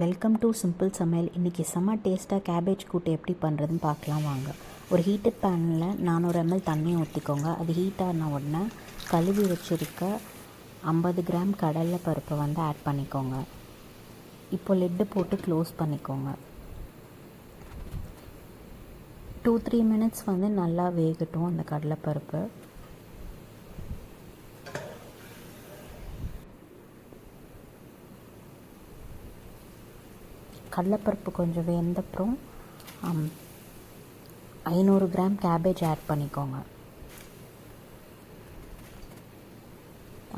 Welcome to simple சமையல். இன்றைக்கி செம்ம டேஸ்ட்டாக கேபேஜ் கூட்டு எப்படி பண்ணுறதுன்னு பார்க்கலாம் வாங்க. ஒரு ஹீட்டட் பேனில் 400 ml தண்ணி ஊற்றிக்கோங்க. அது ஹீட் ஆன உடனே கழுவி வச்சுருக்க 50 கிராம் கடலை பருப்பை ஆட் பண்ணிக்கோங்க. இப்போ லிட்டு போட்டு க்ளோஸ் பண்ணிக்கோங்க. 2-3 மினிட்ஸ் நல்லா வேகட்டும் அந்த கடலைப்பருப்பு. கடலைப்பருப்பு கொஞ்சம் வெந்தப்புறம் 500 கிராம் கேபேஜ் ஆட் பண்ணிக்கோங்க.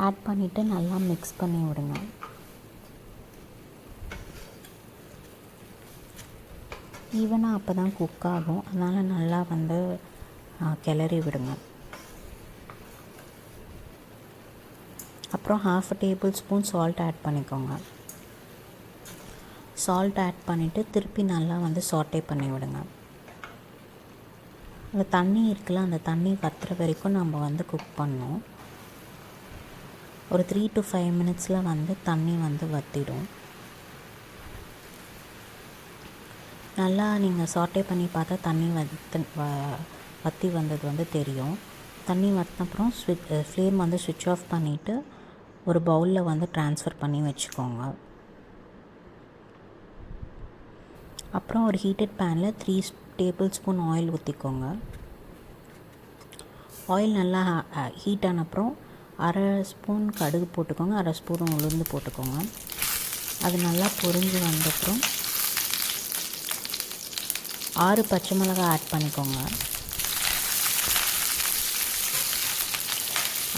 ஆட் பண்ணிவிட்டு நல்லா மிக்ஸ் பண்ணி விடுங்க. ஈவனாக அப்போ தான் குக் ஆகும், அதனால் நல்லா கிளறி விடுங்க. அப்புறம் 1/2 டேபிள் ஸ்பூன் சால்ட் ஆட் பண்ணிக்கோங்க. சால்ட் ஆட் பண்ணிவிட்டு திருப்பி நல்லா சாட்டே பண்ணி விடுங்க. அந்த தண்ணி இருக்குல்ல, அந்த தண்ணி வற்றுற வரைக்கும் நம்ம குக் பண்ணணும். ஒரு 3 to 5 மினிட்ஸில் தண்ணி வற்றிடும். நல்லா நீங்கள் சாட்டே பண்ணி பார்த்தா தண்ணி வற்றி வந்தது தெரியும். தண்ணி வற்றினப்புறம் ஃப்ளேம் ஸ்விட்ச் ஆஃப் பண்ணிவிட்டு ஒரு பவுலில் ட்ரான்ஸ்ஃபர் பண்ணி வச்சுக்கோங்க. அப்புறம் ஒரு ஹீட்டட் பேனில் 3 டேபிள் ஸ்பூன் ஆயில் ஊற்றிக்கோங்க. ஆயில் நல்லா ஹீட் ஆன அப்புறம் 1/2 ஸ்பூன் கடுகு போட்டுக்கோங்க, 1/2 ஸ்பூன் உளுந்து போட்டுக்கோங்க. அது நல்லா பொரிஞ்சு வந்தப்புறம் 6 பச்சை மிளகாய் ஆட் பண்ணிக்கோங்க.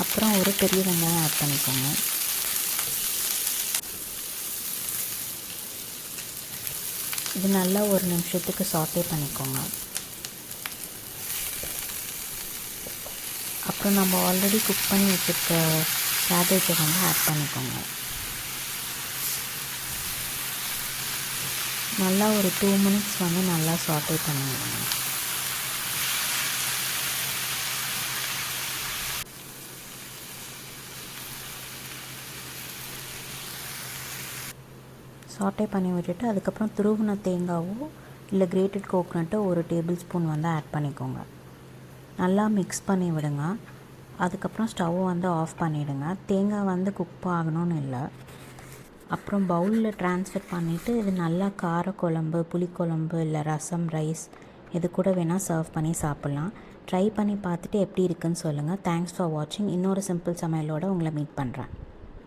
அப்புறம் ஒரு பெரிய வெங்காயம் ஆட் பண்ணிக்கோங்க. இது நல்லா ஒரு நிமிஷத்துக்கு சாட்டே பண்ணிக்கோங்க. அப்புறம் நம்ம ஆல்ரெடி குக் பண்ணி வச்சுருக்க கேபேஜை ஆட் பண்ணிக்கோங்க. நல்லா ஒரு 2 மினிட்ஸ் நல்லா சாட்டே பண்ணிவிடுங்க. சாட்டே பண்ணி விட்டுட்டு அதுக்கப்புறம் துருவின தேங்காவோ இல்லை கிரேட்டட் கோகோனட்டோ ஒரு டேபிள் ஸ்பூன் ஆட் பண்ணிக்கோங்க. நல்லா மிக்ஸ் பண்ணி விடுங்க. அதுக்கப்புறம் ஸ்டவ்வை ஆஃப் பண்ணிவிடுங்க. தேங்காய் குக் ஆகணும்னு இல்லை. அப்புறம் பவுலில் ட்ரான்ஸ்ஃபர் பண்ணிவிட்டு இது நல்லா காரக்குழம்பு, புளிக்குழம்பு இல்லை ரசம், ரைஸ் இது கூட வேணால் சர்வ் பண்ணி சாப்பிட்லாம். ட்ரை பண்ணி பார்த்துட்டு எப்படி இருக்குன்னு சொல்லுங்கள். தேங்க்ஸ் ஃபார் வாட்சிங். இன்னொரு சிம்பிள் சமையலோடு உங்களை மீட் பண்ணுறேன்.